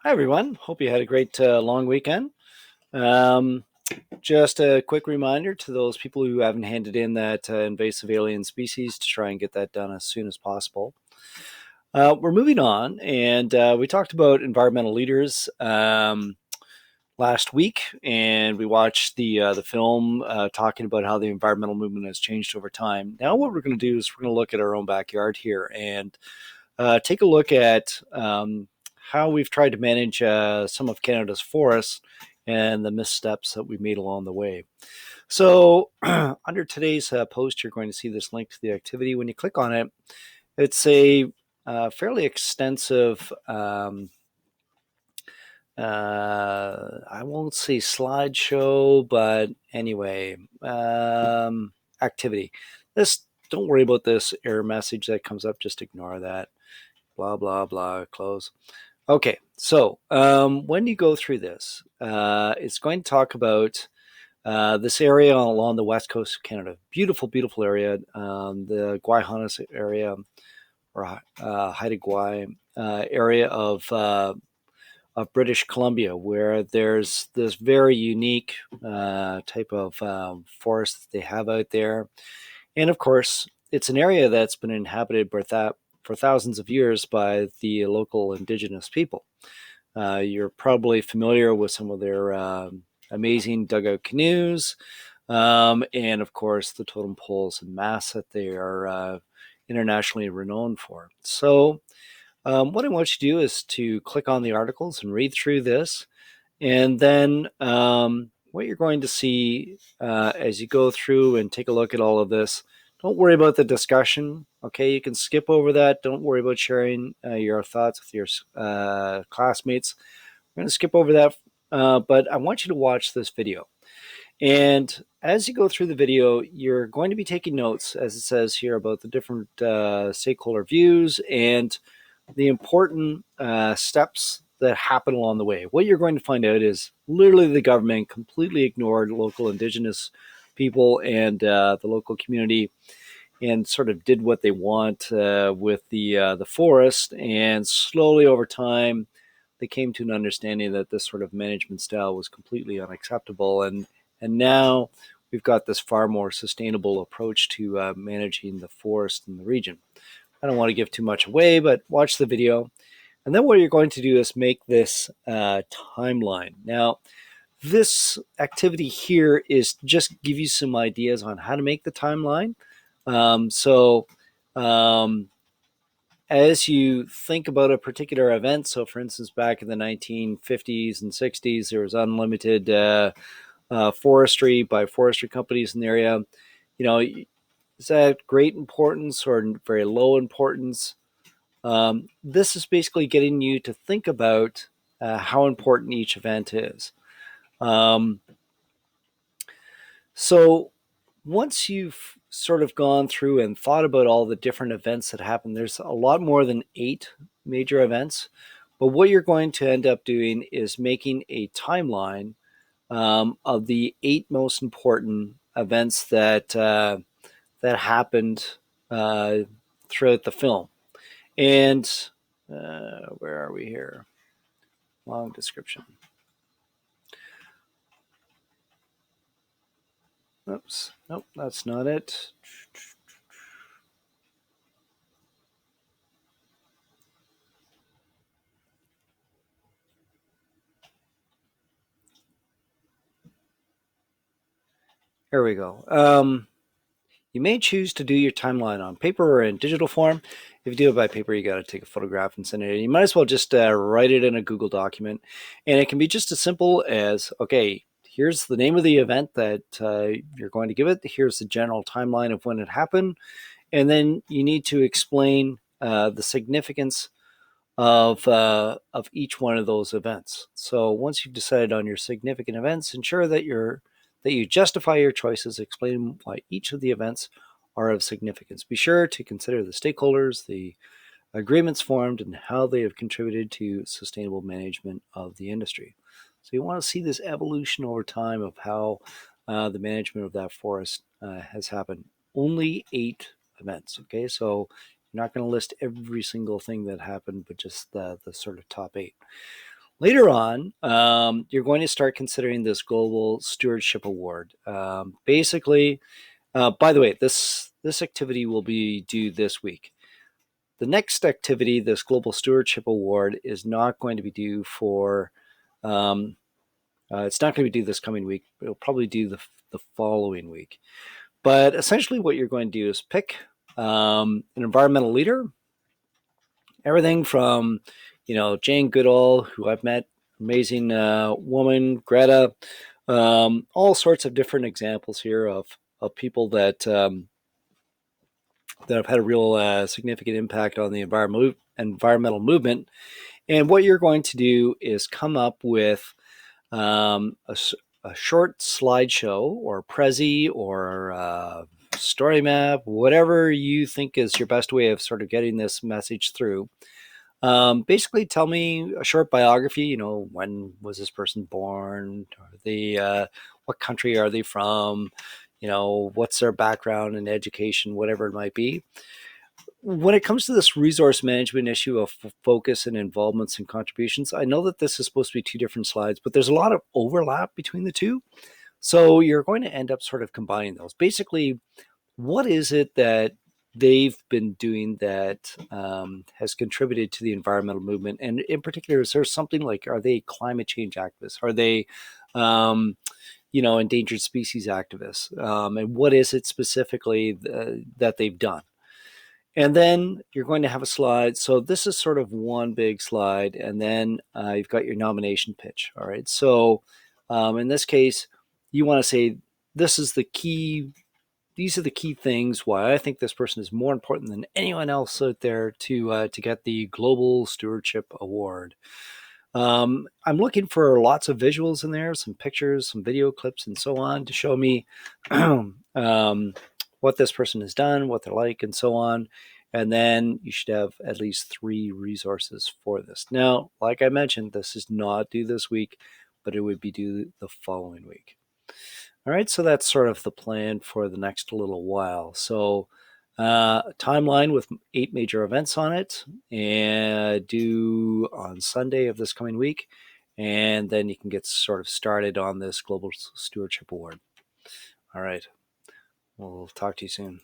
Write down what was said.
Hi, everyone. Hope you had a great long weekend. Um, just a quick reminder to those people who haven't handed in that invasive alien species to try and get that done as soon as possible. We're moving on, and we talked about environmental leaders last week, and we watched the film talking about how the environmental movement has changed over time. Now, what we're going to do is we're going to look at our own backyard here and take a look at how we've tried to manage some of Canada's forests and the missteps that we made along the way. So, under today's post, you're going to see this link to the activity. When you click on it, it's a fairly extensive, I won't say slideshow, but anyway, activity. Don't worry about this error message that comes up, just ignore that. Blah, blah, blah, close. Okay, so when you go through this, it's going to talk about this area along the west coast of Canada. Beautiful, beautiful area. The Guayhanas area, or Haida Gwaii area of British Columbia, where there's this very unique type of forest that they have out there. And of course, it's an area that's been inhabited for thousands of years by the local indigenous people. You're probably familiar with some of their amazing dugout canoes, and of course the totem poles and masts that they are internationally renowned for. So, what I want you to do is to click on the articles and read through this, and then what you're going to see as you go through and take a look at all of this, don't worry about the discussion. Okay, you can skip over that. Don't worry about sharing your thoughts with your classmates. I'm going to skip over that, but I want you to watch this video. And as you go through the video, you're going to be taking notes, as it says here, about the different stakeholder views and the important steps that happen along the way. What you're going to find out is literally the government completely ignored local indigenous people and the local community, and sort of did what they want with the forest. And slowly over time, they came to an understanding that this sort of management style was completely unacceptable. And now we've got this far more sustainable approach to managing the forest in the region. I don't want to give too much away, but watch the video. And then what you're going to do is make this timeline. Now, this activity here is just give you some ideas on how to make the timeline. So, as you think about a particular event, so for instance, back in the 1950s and 60s, there was unlimited forestry by forestry companies in the area. You know, is that great importance or very low importance? This is basically getting you to think about how important each event is. Um, so once you've sort of gone through and thought about all the different events that happen, there's a lot more than 8 major events. But what you're going to end up doing is making a timeline of the 8 most important events that happened uh, throughout the film. And where are we here? Long description. Oops. Nope, that's not it. Here we go. You may choose to do your timeline on paper or in digital form. If you do it by paper, you got to take a photograph and send it in. You might as well just write it in a Google document. And it can be just as simple as, okay, here's the name of the event that you're going to give it. Here's the general timeline of when it happened. And then you need to explain the significance of each one of those events. So once you've decided on your significant events, ensure that you justify your choices, explain why each of the events are of significance. Be sure to consider the stakeholders, the agreements formed, and how they have contributed to sustainable management of the industry. So you want to see this evolution over time of how the management of that forest has happened. Only 8 events. Okay, so you're not going to list every single thing that happened, but just the sort of top 8. Later on, you're going to start considering this Global Stewardship Award. Basically, by the way, this activity will be due this week. The next activity, this Global Stewardship Award, is not going to be due for. It's not going to be due this coming week. It'll probably do the following week. But essentially, what you're going to do is pick an environmental leader. Everything from, Jane Goodall, who I've met, amazing woman, Greta, all sorts of different examples here of people that have had a real significant impact on the environmental movement. And what you're going to do is come up with a short slideshow or Prezi or story map, whatever you think is your best way of sort of getting this message through. Basically, tell me a short biography. When was this person born? What country are they from? What's their background in education, whatever it might be. When it comes to this resource management issue of focus and involvements and contributions, I know that this is supposed to be two different slides, but there's a lot of overlap between the two. So you're going to end up sort of combining those. Basically, what is it that they've been doing that has contributed to the environmental movement? And in particular, is there something like, are they climate change activists? Are they, endangered species activists? And what is it specifically that they've done? And then you're going to have a slide. So this is sort of one big slide. And then you've got your nomination pitch. All right. So in this case, you want to say, this is the key. These are the key things why I think this person is more important than anyone else out there to get the Global Stewardship Award. I'm looking for lots of visuals in there, some pictures, some video clips, and so on to show me what this person has done, what they're like, and so on. And then you should have at least 3 resources for this. Now, like I mentioned, this is not due this week, but it would be due the following week. All right, so that's sort of the plan for the next little while. So, timeline with 8 major events on it, and due on Sunday of this coming week. And then you can get sort of started on this Global Stewardship Award. All right, we'll talk to you soon.